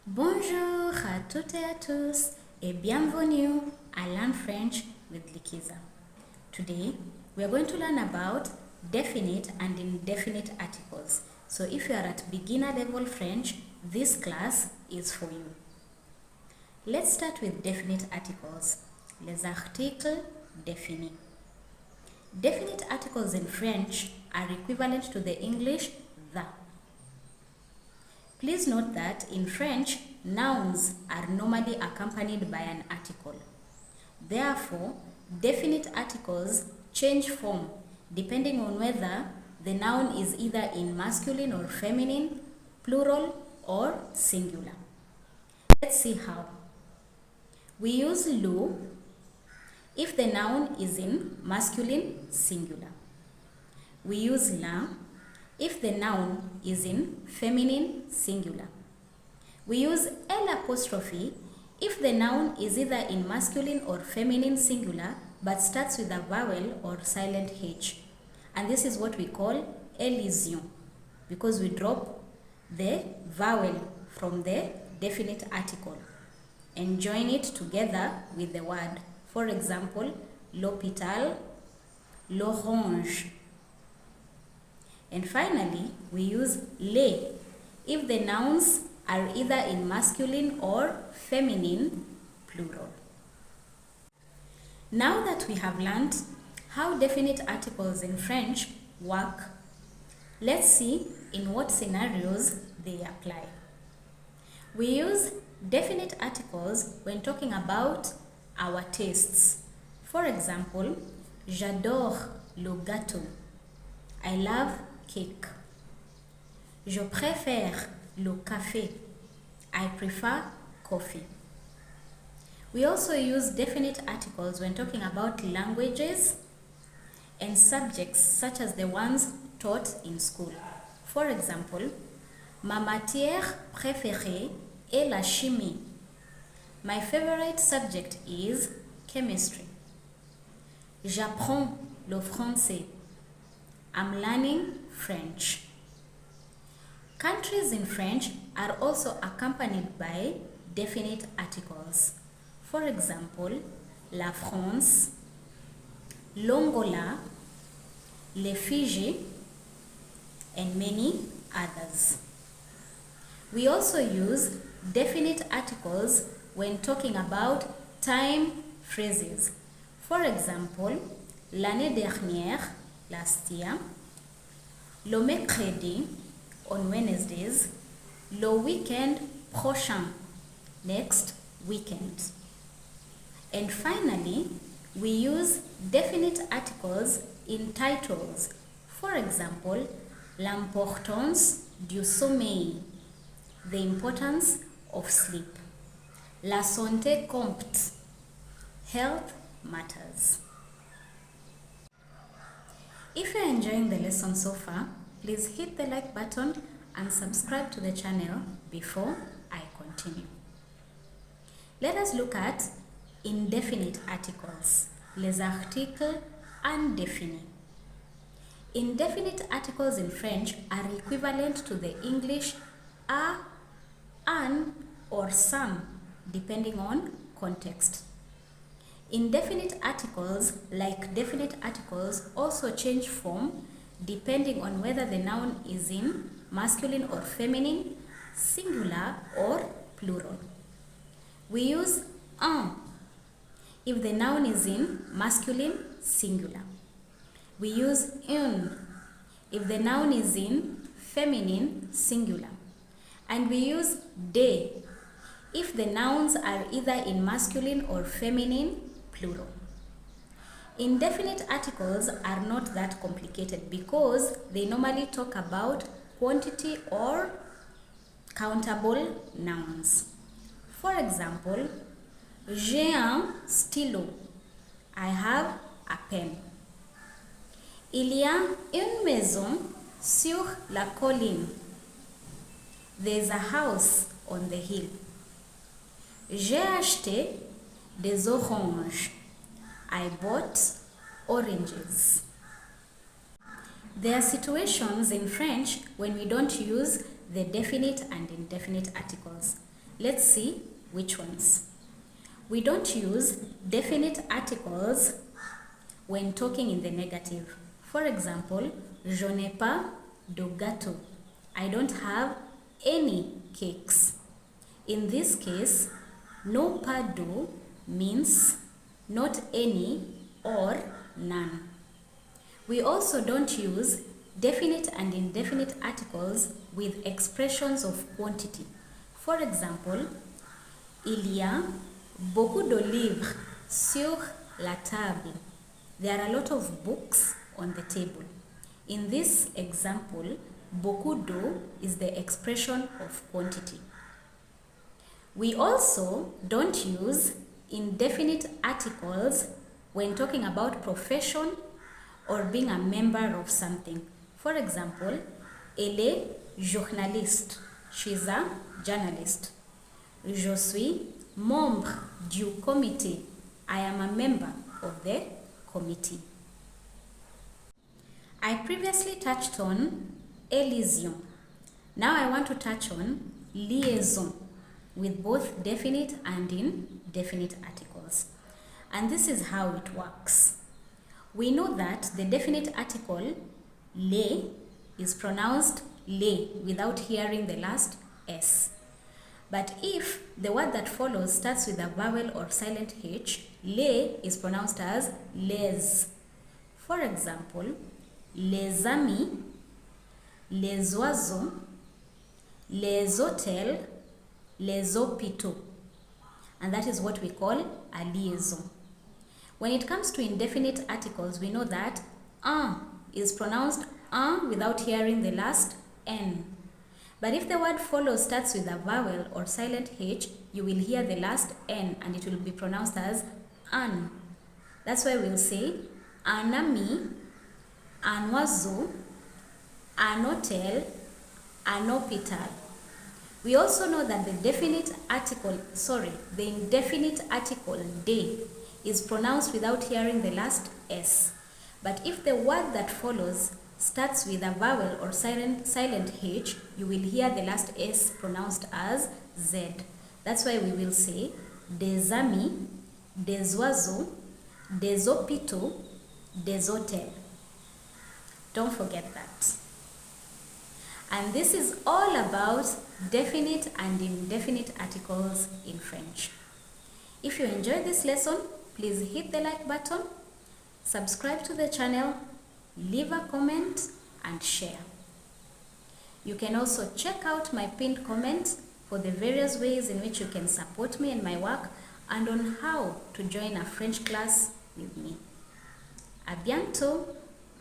Bonjour à toutes et à tous et bienvenue à Learn French with Likiza. Today we are going to learn about definite and indefinite articles. So if you are at beginner level French, this class is for you. Let's start with definite articles. Les articles définis. Definite articles in French are equivalent to the English the. Please note that in French, nouns are normally accompanied by an article. Therefore, definite articles change form depending on whether the noun is either in masculine or feminine, plural or singular. Let's see how. We use le if the noun is in masculine, singular. We use la if the noun is in feminine, singular. We use L' if the noun is either in masculine or feminine, singular, but starts with a vowel or silent H. And this is what we call Liaison, because we drop the vowel from the definite article and join it together with the word. For example, l'hôpital, l'orange. And finally, we use les if the nouns are either in masculine or feminine, plural. Now that we have learned how definite articles in French work, let's see in what scenarios they apply. We use definite articles when talking about our tastes. For example, j'adore le gâteau. I love cake. Je préfère le café. I prefer coffee. We also use definite articles when talking about languages and subjects such as the ones taught in school. For example, ma matière préférée est la chimie. My favorite subject is chemistry. J'apprends le français. I'm learning French. Countries in French are also accompanied by definite articles. For example, la France, l'Angola, les Fiji, and many others. We also use definite articles when talking about time phrases. For example, l'année dernière, last year, le mercredi, on Wednesdays, le week-end prochain, next weekend. And finally, we use definite articles in titles. For example, l'importance du sommeil, the importance of sleep. La santé compte, health matters. If you're enjoying the lesson so far, please hit the like button and subscribe to the channel before I continue. Let us look at indefinite articles, les articles indéfinis. Indefinite articles in French are equivalent to the English a, an, or some, depending on context. Indefinite articles, like definite articles, also change form depending on whether the noun is in masculine or feminine, singular or plural. We use un if the noun is in masculine, singular. We use une if the noun is in feminine, singular. And we use de if the nouns are either in masculine or feminine, plural. Indefinite articles are not that complicated because they normally talk about quantity or countable nouns. For example, j'ai un stylo. I have a pen. Il y a une maison sur la colline. There's a house on the hill. J'ai acheté des oranges. I bought oranges. There are situations in French when we don't use the definite and indefinite articles. Let's see which ones. We don't use definite articles when talking in the negative. For example, je n'ai pas de gâteau. I don't have any cakes. In this case, no pas de means not any or none. We also don't use definite and indefinite articles with expressions of quantity. For example, il y a beaucoup de livres sur la table. There are a lot of books on the table. In this example, beaucoup de is the expression of quantity. We also don't use indefinite articles when talking about profession or being a member of something. For example, elle est journaliste. She's a journalist. Je suis membre du comité. I am a member of the committee. I previously touched on Liaison. Now I want to touch on liaison with both definite and indefinite articles. And this is how it works. We know that the definite article le is pronounced le without hearing the last s. But if the word that follows starts with a vowel or silent h, le is pronounced as les. For example, les amis, les oiseaux, les hôtels, les hôpitaux. And that is what we call a liaison. When it comes to indefinite articles, we know that un is pronounced un without hearing the last n. But if the word follows starts with a vowel or silent h, you will hear the last n and it will be pronounced as an. That's why we'll say un ami, un oiseau, un hôtel, un hôpital. We also know that the indefinite article de is pronounced without hearing the last s. But if the word that follows starts with a vowel or silent h, you will hear the last s pronounced as z. That's why we will say des amis, des oiseaux, des hôpitaux, des hôtels. Don't forget that. And this is all about definite and indefinite articles in French. If you enjoyed this lesson, please hit the like button, subscribe to the channel, leave a comment and share. You can also check out my pinned comment for the various ways in which you can support me and my work and on how to join a French class with me. À bientôt!